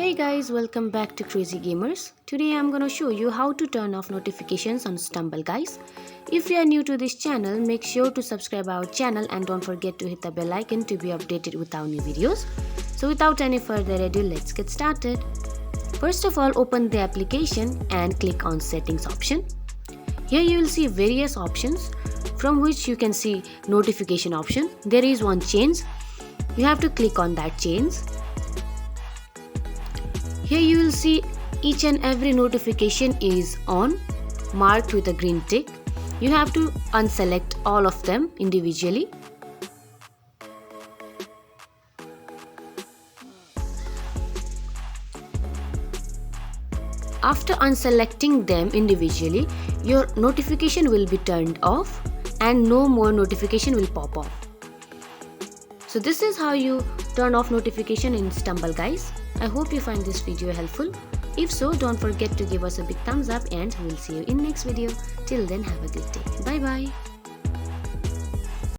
Hey guys, welcome back to Crazy Gamers. Today I'm gonna show you how to turn off notifications on Stumble guys. If you are new to this channel, make sure to subscribe our channel and don't forget to hit the bell icon to be updated with our new videos. So without any further ado, let's get started. First of all, open the application and click on settings option. Here you will see various options from which you can see notification option. There is one change. You have to click on that change. Here you will see each and every notification is on, marked with a green tick. You have to unselect all of them individually. After unselecting them individually, your notification will be turned off and no more notification will pop off. So this is how you turn off notification in Stumble guys. I hope you find this video helpful. If so, don't forget to give us a big thumbs up and we'll see you in next video. Till then, have a good day. Bye bye.